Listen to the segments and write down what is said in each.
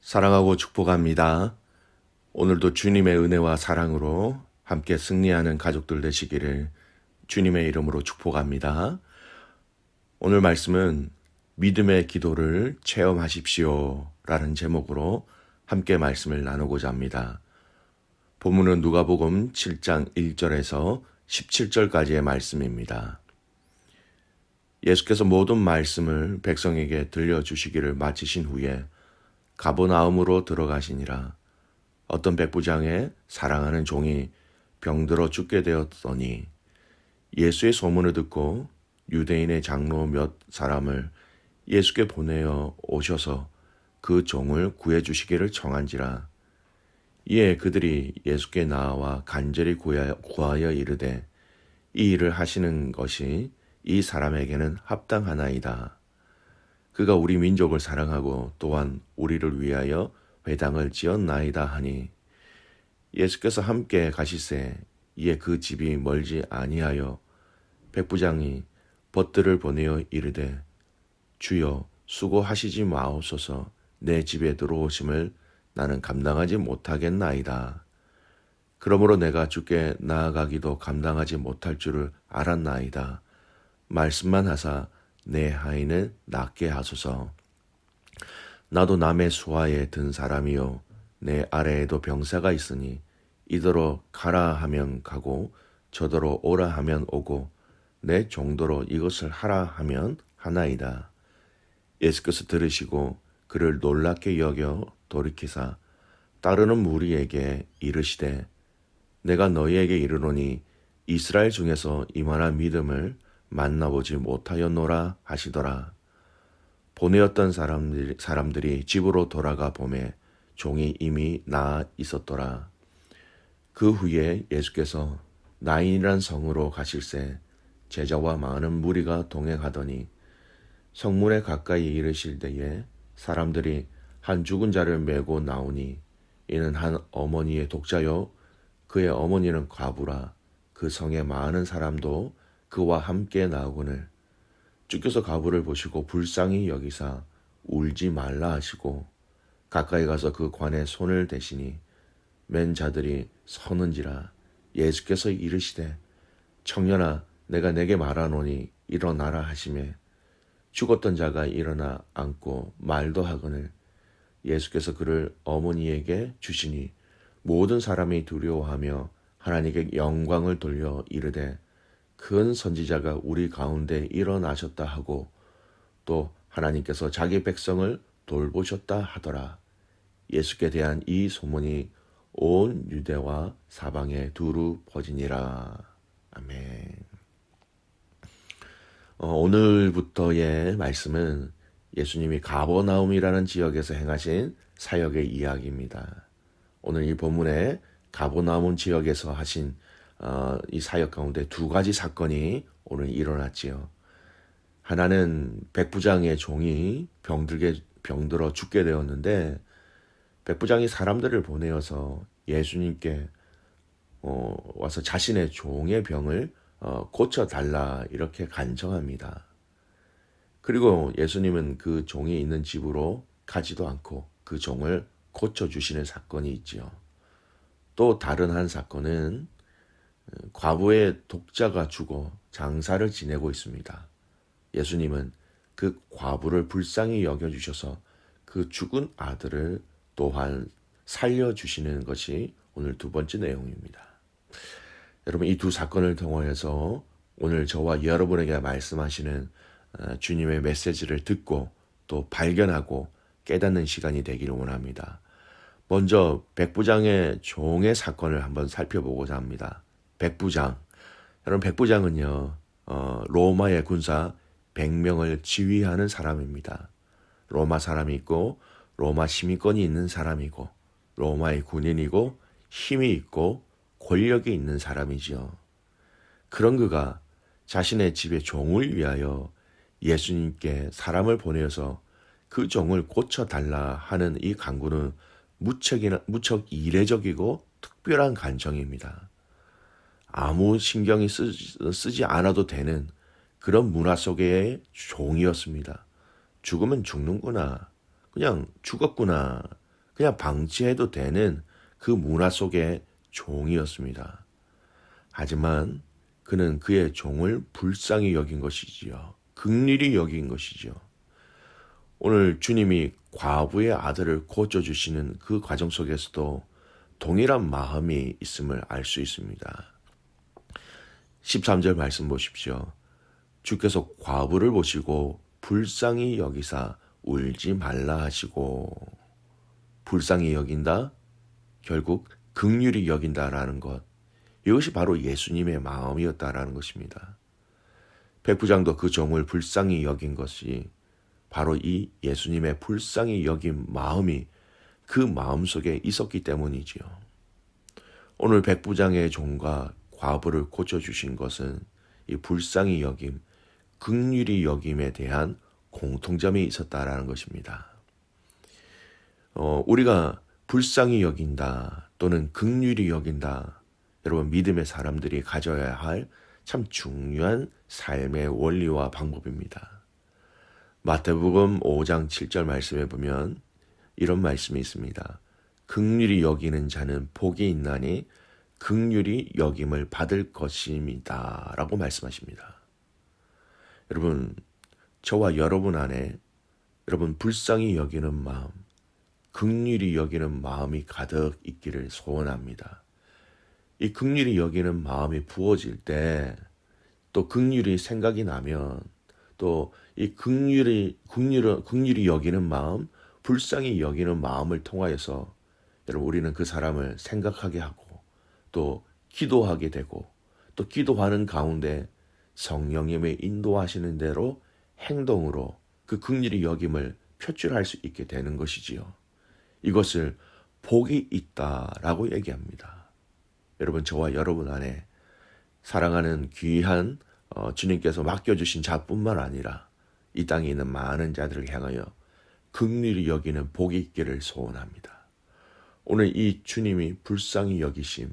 사랑하고 축복합니다. 오늘도 주님의 은혜와 사랑으로 함께 승리하는 가족들 되시기를 주님의 이름으로 축복합니다. 오늘 말씀은 믿음의 기도를 체험하십시오 라는 제목으로 함께 말씀을 나누고자 합니다. 본문은 누가복음 7장 1절에서 17절까지의 말씀입니다. 예수께서 모든 말씀을 백성에게 들려주시기를 마치신 후에 가버나움으로 들어가시니라. 어떤 백부장의 사랑하는 종이 병들어 죽게 되었더니 예수의 소문을 듣고 유대인의 장로 몇 사람을 예수께 보내어 오셔서 그 종을 구해 주시기를 청한지라. 이에 그들이 예수께 나와 간절히 구하여 이르되 이 일을 하시는 것이 이 사람에게는 합당하나이다. 그가 우리 민족을 사랑하고 또한 우리를 위하여 회당을 지었나이다 하니 예수께서 함께 가시세. 이에 그 집이 멀지 아니하여 백부장이 벗들을 보내어 이르되 주여 수고하시지 마옵소서. 내 집에 들어오심을 나는 감당하지 못하겠나이다. 그러므로 내가 주께 나아가기도 감당하지 못할 줄을 알았나이다. 말씀만 하사 내 하인을 낫게 하소서. 나도 남의 수하에 든 사람이요 내 아래에도 병사가 있으니 이더러 가라 하면 가고 저더러 오라 하면 오고 내 정도로 이것을 하라 하면 하나이다. 예수께서 들으시고 그를 놀랍게 여겨 돌이키사 따르는 무리에게 이르시되 내가 너희에게 이르노니 이스라엘 중에서 이만한 믿음을 만나보지 못하였노라 하시더라. 보내었던 사람들이 집으로 돌아가 보매 종이 이미 나아 있었더라. 그 후에 예수께서 나인이란 성으로 가실새 제자와 많은 무리가 동행하더니 성문에 가까이 이르실 때에 사람들이 한 죽은 자를 메고 나오니 이는 한 어머니의 독자요 그의 어머니는 과부라. 그 성에 많은 사람도 그와 함께 나오거늘 주께서 과부를 보시고 불쌍히 여기사 울지 말라 하시고 가까이 가서 그 관에 손을 대시니 맨 자들이 서는지라. 예수께서 이르시되 청년아 내가 내게 말하노니 일어나라 하시매 죽었던 자가 일어나 앉고 말도 하거늘 예수께서 그를 어머니에게 주시니 모든 사람이 두려워하며 하나님께 영광을 돌려 이르되 큰 선지자가 우리 가운데 일어나셨다 하고 또 하나님께서 자기 백성을 돌보셨다 하더라. 예수께 대한 이 소문이 온 유대와 사방에 두루 퍼지니라. 아멘. 오늘부터의 말씀은 예수님이 가버나움이라는 지역에서 행하신 사역의 이야기입니다. 오늘 이 본문에 가버나움 지역에서 하신 이 사역 가운데 두 가지 사건이 오늘 일어났지요. 하나는 백부장의 종이 병들어 죽게 되었는데 백부장이 사람들을 보내어서 예수님께 와서 자신의 종의 병을 고쳐달라 이렇게 간청합니다. 그리고 예수님은 그 종이 있는 집으로 가지도 않고 그 종을 고쳐주시는 사건이 있지요. 또 다른 한 사건은 과부의 독자가 죽어 장사를 지내고 있습니다. 예수님은 그 과부를 불쌍히 여겨주셔서 그 죽은 아들을 또한 살려주시는 것이 오늘 두 번째 내용입니다. 여러분 이 두 사건을 통해서 오늘 저와 여러분에게 말씀하시는 주님의 메시지를 듣고 또 발견하고 깨닫는 시간이 되기를 원합니다. 먼저 백부장의 종의 사건을 한번 살펴보고자 합니다. 백부장. 여러분 백부장은요 로마의 군사 100명을 지휘하는 사람입니다. 로마 사람이 있고 로마 시민권이 있는 사람이고 로마의 군인이고 힘이 있고 권력이 있는 사람이지요. 그런 그가 자신의 집의 종을 위하여 예수님께 사람을 보내어서 그 종을 고쳐달라 하는 이 간구는 무척 이례적이고 특별한 간청입니다. 아무 신경이 쓰지 않아도 되는 그런 문화 속의 종이었습니다. 죽으면 죽는구나. 그냥 죽었구나. 그냥 방치해도 되는 그 문화 속의 종이었습니다. 하지만 그는 그의 종을 불쌍히 여긴 것이지요. 긍휼히 여긴 것이지요. 오늘 주님이 과부의 아들을 고쳐주시는 그 과정 속에서도 동일한 마음이 있음을 알 수 있습니다. 13절 말씀 보십시오. 주께서 과부를 보시고 불쌍히 여기사 울지 말라 하시고, 불쌍히 여긴다? 결국 긍휼히 여긴다라는 것. 이것이 바로 예수님의 마음이었다라는 것입니다. 백부장도 그 종을 불쌍히 여긴 것이 바로 이 예수님의 불쌍히 여긴 마음이 그 마음 속에 있었기 때문이지요. 오늘 백부장의 종과 과부를 고쳐주신 것은 이 불쌍히 여김, 긍휼히 여김에 대한 공통점이 있었다라는 것입니다. 우리가 불쌍히 여긴다 또는 긍휼히 여긴다, 여러분 믿음의 사람들이 가져야 할 참 중요한 삶의 원리와 방법입니다. 마태복음 5장 7절 말씀에 보면 이런 말씀이 있습니다. 긍휼히 여기는 자는 복이 있나니 긍휼히 여김을 받을 것입니다 라고 말씀하십니다. 여러분, 저와 여러분 안에 여러분 불쌍히 여기는 마음, 긍휼히 여기는 마음이 가득 있기를 소원합니다. 이 긍휼히 여기는 마음이 부어질 때, 또 긍휼히 생각이 나면, 또 이 긍휼히 여기는 마음, 불쌍히 여기는 마음을 통하여서 여러분 우리는 그 사람을 생각하게 하고 또 기도하게 되고, 또 기도하는 가운데 성령님의 인도하시는 대로 행동으로 그 긍휼히 여김을 표출할 수 있게 되는 것이지요. 이것을 복이 있다라고 얘기합니다. 여러분, 저와 여러분 안에 사랑하는 귀한 주님께서 맡겨주신 자뿐만 아니라 이 땅에 있는 많은 자들을 향하여 긍휼히 여기는 복이 있기를 소원합니다. 오늘 이 주님이 불쌍히 여기심,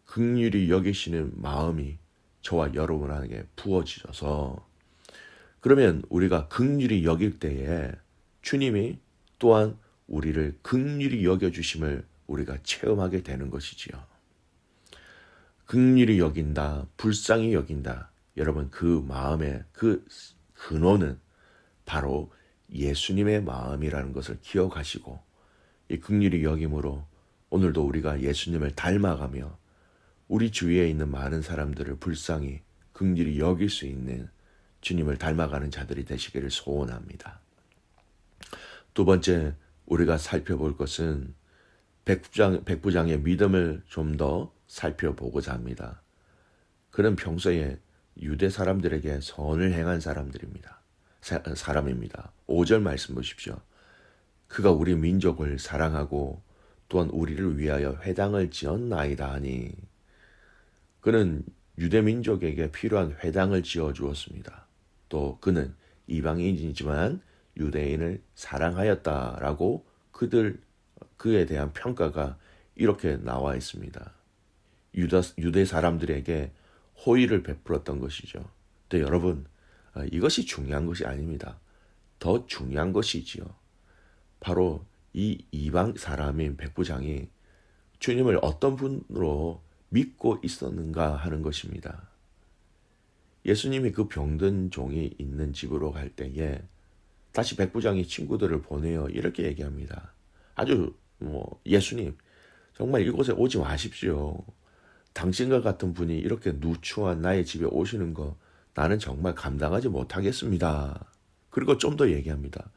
긍휼히 여기시는 마음이 저와 여러분에게 부어지셔서, 그러면 우리가 긍휼히 여길 때에 주님이 또한 우리를 긍휼히 여겨주심을 우리가 체험하게 되는 것이지요. 긍휼히 여긴다, 불쌍히 여긴다. 여러분, 그 마음의 그 근원은 바로 예수님의 마음이라는 것을 기억하시고, 이 긍휼히 여김으로 오늘도 우리가 예수님을 닮아가며 우리 주위에 있는 많은 사람들을 불쌍히 긍휼히 여길 수 있는 주님을 닮아가는 자들이 되시기를 소원합니다. 두 번째, 우리가 살펴볼 것은 백부장의 믿음을 좀 더 살펴보고자 합니다. 그는 평소에 유대 사람들에게 선을 행한 사람입니다. 5절 말씀 보십시오. 그가 우리 민족을 사랑하고 또한 우리를 위하여 회당을 지었나이다 하니, 그는 유대 민족에게 필요한 회당을 지어 주었습니다. 또 그는 이방인이지만 유대인을 사랑하였다라고 그에 대한 평가가 이렇게 나와 있습니다. 유대 사람들에게 호의를 베풀었던 것이죠. 근데 여러분, 이것이 중요한 것이 아닙니다. 더 중요한 것이지요. 바로 이 이방 사람인 백부장이 주님을 어떤 분으로 믿고 있었는가 하는 것입니다. 예수님이 그 병든 종이 있는 집으로 갈 때에 다시 백부장이 친구들을 보내어 이렇게 얘기합니다. 아주 예수님, 정말 이곳에 오지 마십시오. 당신과 같은 분이 이렇게 누추한 나의 집에 오시는 거 나는 정말 감당하지 못하겠습니다. 그리고 좀 더 얘기합니다.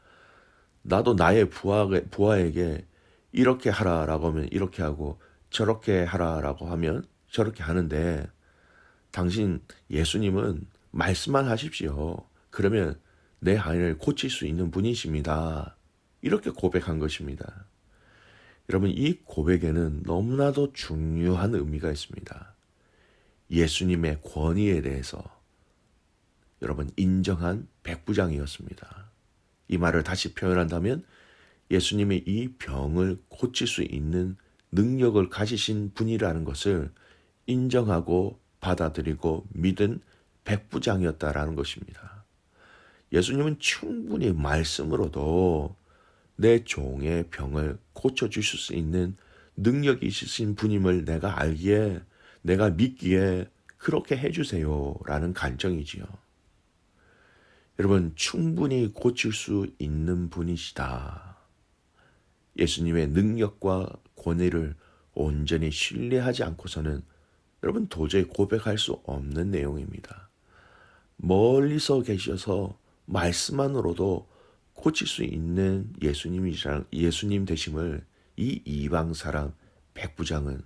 나도 나의 부하에게 이렇게 하라라고 하면 이렇게 하고 저렇게 하라라고 하면 저렇게 하는데, 당신 예수님은 말씀만 하십시오. 그러면 내 하인을 고칠 수 있는 분이십니다. 이렇게 고백한 것입니다. 여러분, 이 고백에는 너무나도 중요한 의미가 있습니다. 예수님의 권위에 대해서 여러분 인정한 백부장이었습니다. 이 말을 다시 표현한다면 예수님이 이 병을 고칠 수 있는 능력을 가지신 분이라는 것을 인정하고 받아들이고 믿은 백부장이었다라는 것입니다. 예수님은 충분히 말씀으로도 내 종의 병을 고쳐주실 수 있는 능력이 있으신 분임을 내가 알기에, 내가 믿기에 그렇게 해주세요 라는 간청이지요. 여러분, 충분히 고칠 수 있는 분이시다. 예수님의 능력과 권위를 온전히 신뢰하지 않고서는 여러분 도저히 고백할 수 없는 내용입니다. 멀리서 계셔서 말씀만으로도 고칠 수 있는 예수님 되심을 이 이방 사람 백부장은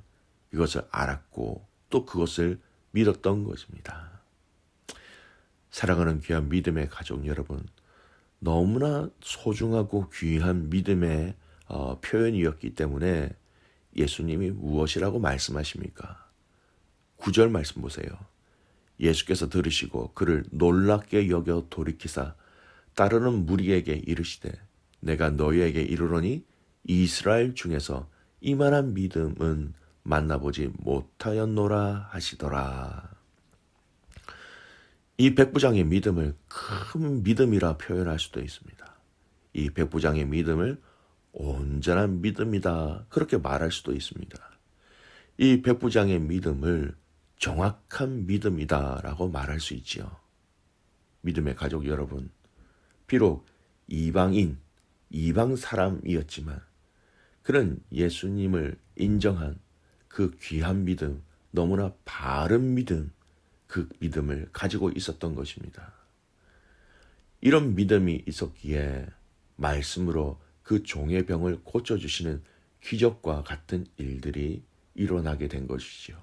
이것을 알았고 또 그것을 믿었던 것입니다. 사랑하는 귀한 믿음의 가족 여러분, 너무나 소중하고 귀한 믿음의 표현이었기 때문에 예수님이 무엇이라고 말씀하십니까? 9절 말씀 보세요. 예수께서 들으시고 그를 놀랍게 여겨 돌이키사 따르는 무리에게 이르시되 내가 너희에게 이르노니 이스라엘 중에서 이만한 믿음은 만나보지 못하였노라 하시더라. 이 백부장의 믿음을 큰 믿음이라 표현할 수도 있습니다. 이 백부장의 믿음을 온전한 믿음이다 그렇게 말할 수도 있습니다. 이 백부장의 믿음을 정확한 믿음이다라고 말할 수 있지요. 믿음의 가족 여러분, 비록 이방인, 이방 사람이었지만 그는 예수님을 인정한 그 귀한 믿음, 너무나 바른 믿음, 그 믿음을 가지고 있었던 것입니다. 이런 믿음이 있었기에 말씀으로 그 종의 병을 고쳐주시는 기적과 같은 일들이 일어나게 된 것이죠.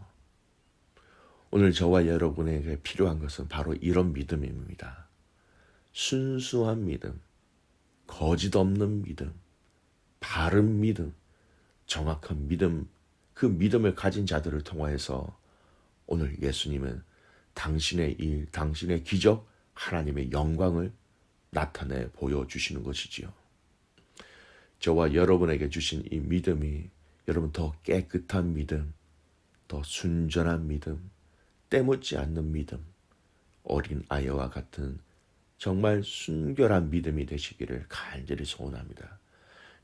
오늘 저와 여러분에게 필요한 것은 바로 이런 믿음입니다. 순수한 믿음, 거짓 없는 믿음, 바른 믿음, 정확한 믿음, 그 믿음을 가진 자들을 통하여서 오늘 예수님은 당신의 일, 당신의 기적, 하나님의 영광을 나타내 보여주시는 것이지요. 저와 여러분에게 주신 이 믿음이 여러분 더 깨끗한 믿음, 더 순전한 믿음, 때묻지 않는 믿음, 어린 아이와 같은 정말 순결한 믿음이 되시기를 간절히 소원합니다.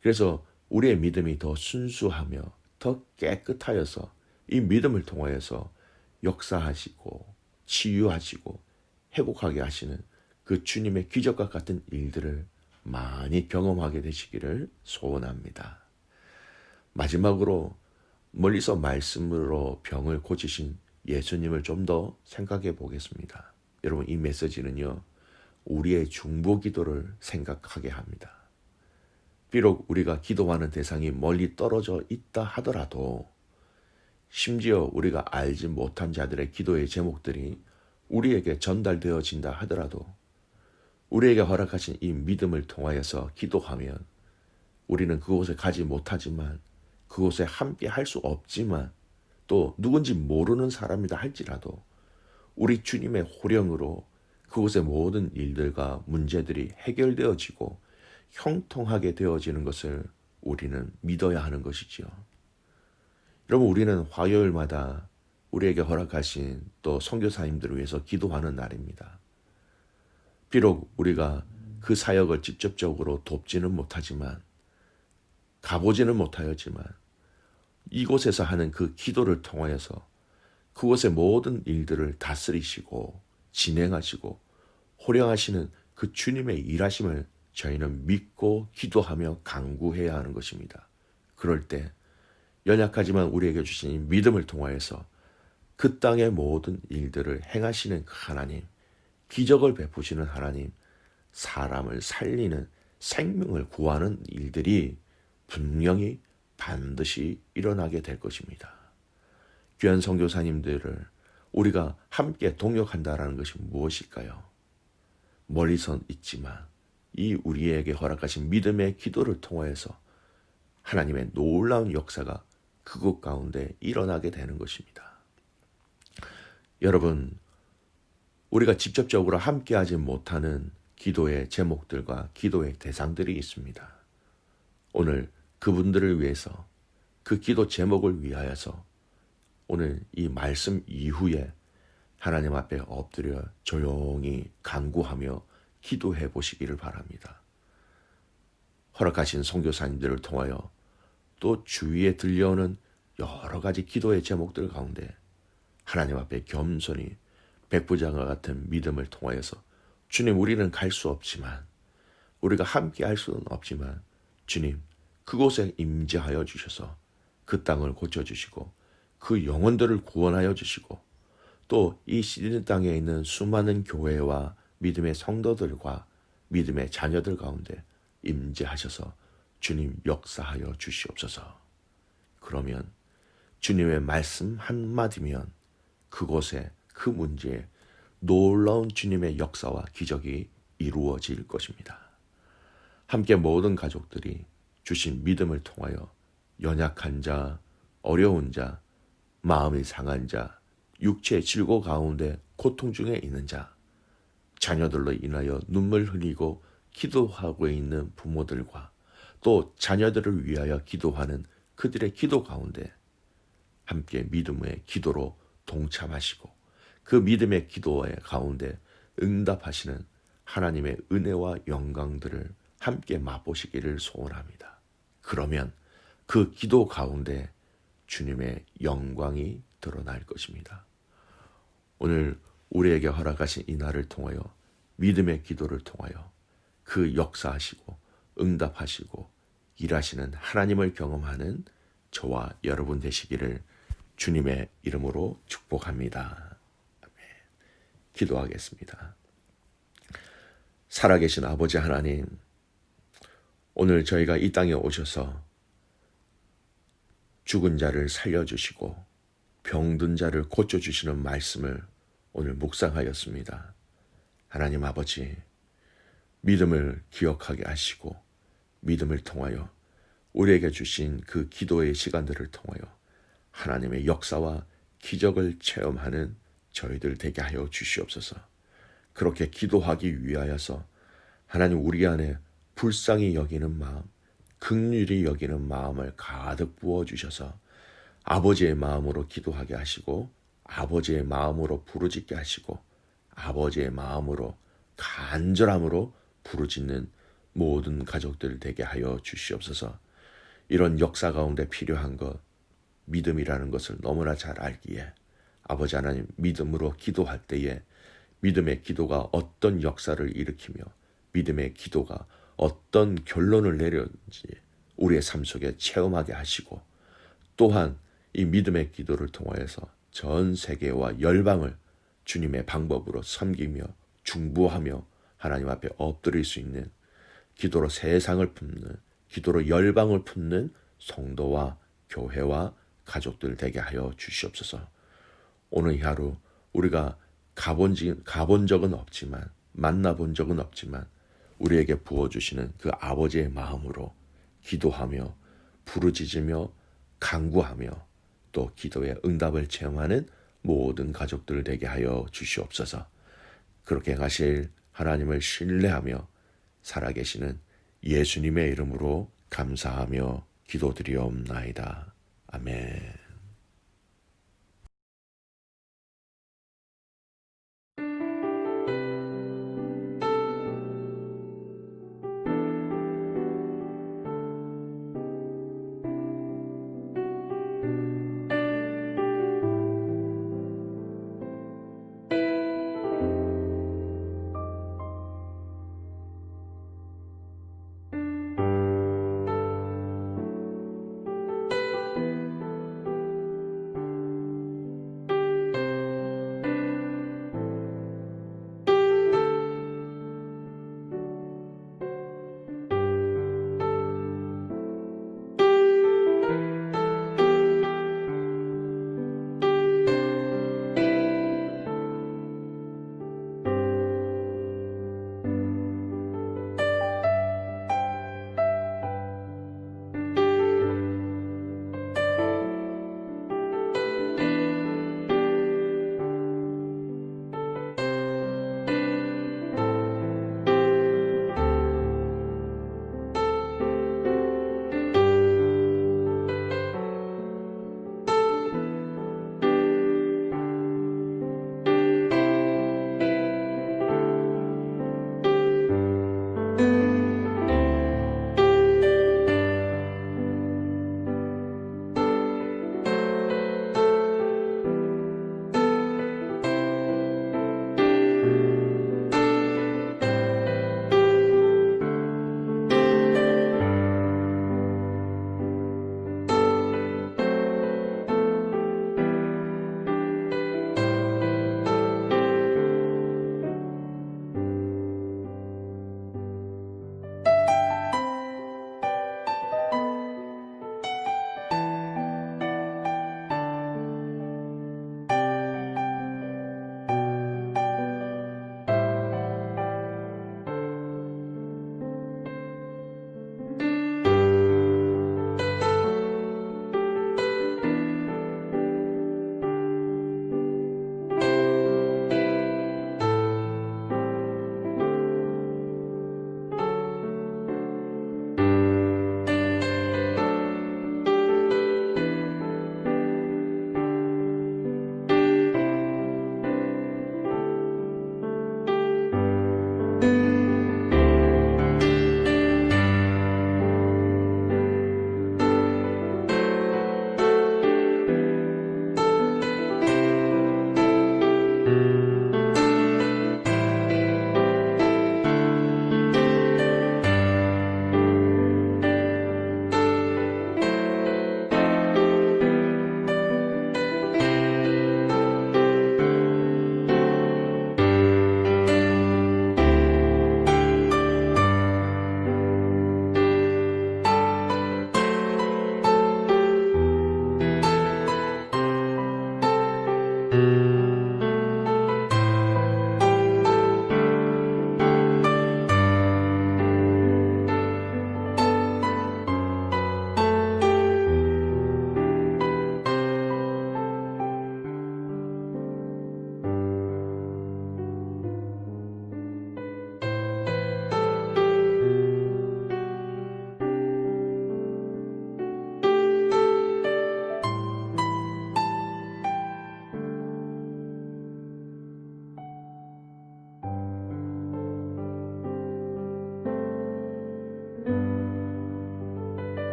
그래서 우리의 믿음이 더 순수하며 더 깨끗하여서 이 믿음을 통하여서 역사하시고 치유하시고 회복하게 하시는 그 주님의 기적과 같은 일들을 많이 경험하게 되시기를 소원합니다. 마지막으로 멀리서 말씀으로 병을 고치신 예수님을 좀 더 생각해 보겠습니다. 여러분, 이 메시지는요, 우리의 중보 기도를 생각하게 합니다. 비록 우리가 기도하는 대상이 멀리 떨어져 있다 하더라도 심지어 우리가 알지 못한 자들의 기도의 제목들이 우리에게 전달되어진다 하더라도 우리에게 허락하신 이 믿음을 통하여서 기도하면 우리는 그곳에 가지 못하지만 그곳에 함께 할 수 없지만 또 누군지 모르는 사람이다 할지라도 우리 주님의 호령으로 그곳의 모든 일들과 문제들이 해결되어지고 형통하게 되어지는 것을 우리는 믿어야 하는 것이지요. 여러분, 우리는 화요일마다 우리에게 허락하신 또 선교사님들을 위해서 기도하는 날입니다. 비록 우리가 그 사역을 직접적으로 돕지는 못하지만 가보지는 못하였지만 이곳에서 하는 그 기도를 통하여서 그곳의 모든 일들을 다스리시고 진행하시고 호령하시는 그 주님의 일하심을 저희는 믿고 기도하며 간구해야 하는 것입니다. 그럴 때 연약하지만 우리에게 주신 믿음을 통하여서 그 땅의 모든 일들을 행하시는 그 하나님, 기적을 베푸시는 하나님, 사람을 살리는 생명을 구하는 일들이 분명히 반드시 일어나게 될 것입니다. 귀한 선교사님들을 우리가 함께 동역한다라는 것이 무엇일까요? 멀리선 있지만 이 우리에게 허락하신 믿음의 기도를 통하여서 하나님의 놀라운 역사가 그곳 가운데 일어나게 되는 것입니다. 여러분, 우리가 직접적으로 함께하지 못하는 기도의 제목들과 기도의 대상들이 있습니다. 오늘 그분들을 위해서 그 기도 제목을 위하여서 오늘 이 말씀 이후에 하나님 앞에 엎드려 조용히 간구하며 기도해 보시기를 바랍니다. 허락하신 선교사님들을 통하여 또 주위에 들려오는 여러 가지 기도의 제목들 가운데 하나님 앞에 겸손히 백부장과 같은 믿음을 통하여서 주님, 우리는 갈 수 없지만, 우리가 함께 할 수는 없지만 주님, 그곳에 임재하여 주셔서 그 땅을 고쳐주시고 그 영혼들을 구원하여 주시고 또 이 시드니 땅에 있는 수많은 교회와 믿음의 성도들과 믿음의 자녀들 가운데 임재하셔서 주님 역사하여 주시옵소서. 그러면 주님의 말씀 한마디면 그곳에 그 문제에 놀라운 주님의 역사와 기적이 이루어질 것입니다. 함께 모든 가족들이 주신 믿음을 통하여 연약한 자, 어려운 자, 마음이 상한 자, 육체의 질고 가운데 고통 중에 있는 자, 자녀들로 인하여 눈물 흘리고 기도하고 있는 부모들과 또 자녀들을 위하여 기도하는 그들의 기도 가운데 함께 믿음의 기도로 동참하시고 그 믿음의 기도의 가운데 응답하시는 하나님의 은혜와 영광들을 함께 맛보시기를 소원합니다. 그러면 그 기도 가운데 주님의 영광이 드러날 것입니다. 오늘 우리에게 허락하신 이 날을 통하여 믿음의 기도를 통하여 그 역사하시고 응답하시고 일하시는 하나님을 경험하는 저와 여러분 되시기를 주님의 이름으로 축복합니다. 아멘. 기도하겠습니다. 살아계신 아버지 하나님, 오늘 저희가 이 땅에 오셔서 죽은 자를 살려주시고 병든 자를 고쳐주시는 말씀을 오늘 묵상하였습니다. 하나님 아버지, 믿음을 기억하게 하시고 믿음을 통하여 우리에게 주신 그 기도의 시간들을 통하여 하나님의 역사와 기적을 체험하는 저희들 되게 하여 주시옵소서. 그렇게 기도하기 위하여서 하나님 우리 안에 불쌍히 여기는 마음, 긍휼히 여기는 마음을 가득 부어주셔서 아버지의 마음으로 기도하게 하시고 아버지의 마음으로 부르짖게 하시고 아버지의 마음으로 간절함으로 부르짖는 모든 가족들 되게 하여 주시옵소서. 이런 역사 가운데 필요한 것, 믿음이라는 것을 너무나 잘 알기에 아버지 하나님, 믿음으로 기도할 때에 믿음의 기도가 어떤 역사를 일으키며 믿음의 기도가 어떤 결론을 내렸는지 우리의 삶 속에 체험하게 하시고 또한 이 믿음의 기도를 통하여서 전 세계와 열방을 주님의 방법으로 섬기며 중보하며 하나님 앞에 엎드릴 수 있는 기도로 세상을 품는, 기도로 열방을 품는 성도와 교회와 가족들 되게 하여 주시옵소서. 오늘 이 하루 우리가 가본 적은 없지만 만나본 적은 없지만 우리에게 부어주시는 그 아버지의 마음으로 기도하며 부르짖으며 간구하며 또 기도의 응답을 체험하는 모든 가족들 되게 하여 주시옵소서. 그렇게 하실 하나님을 신뢰하며 살아계시는 예수님의 이름으로 감사하며 기도드리옵나이다. 아멘.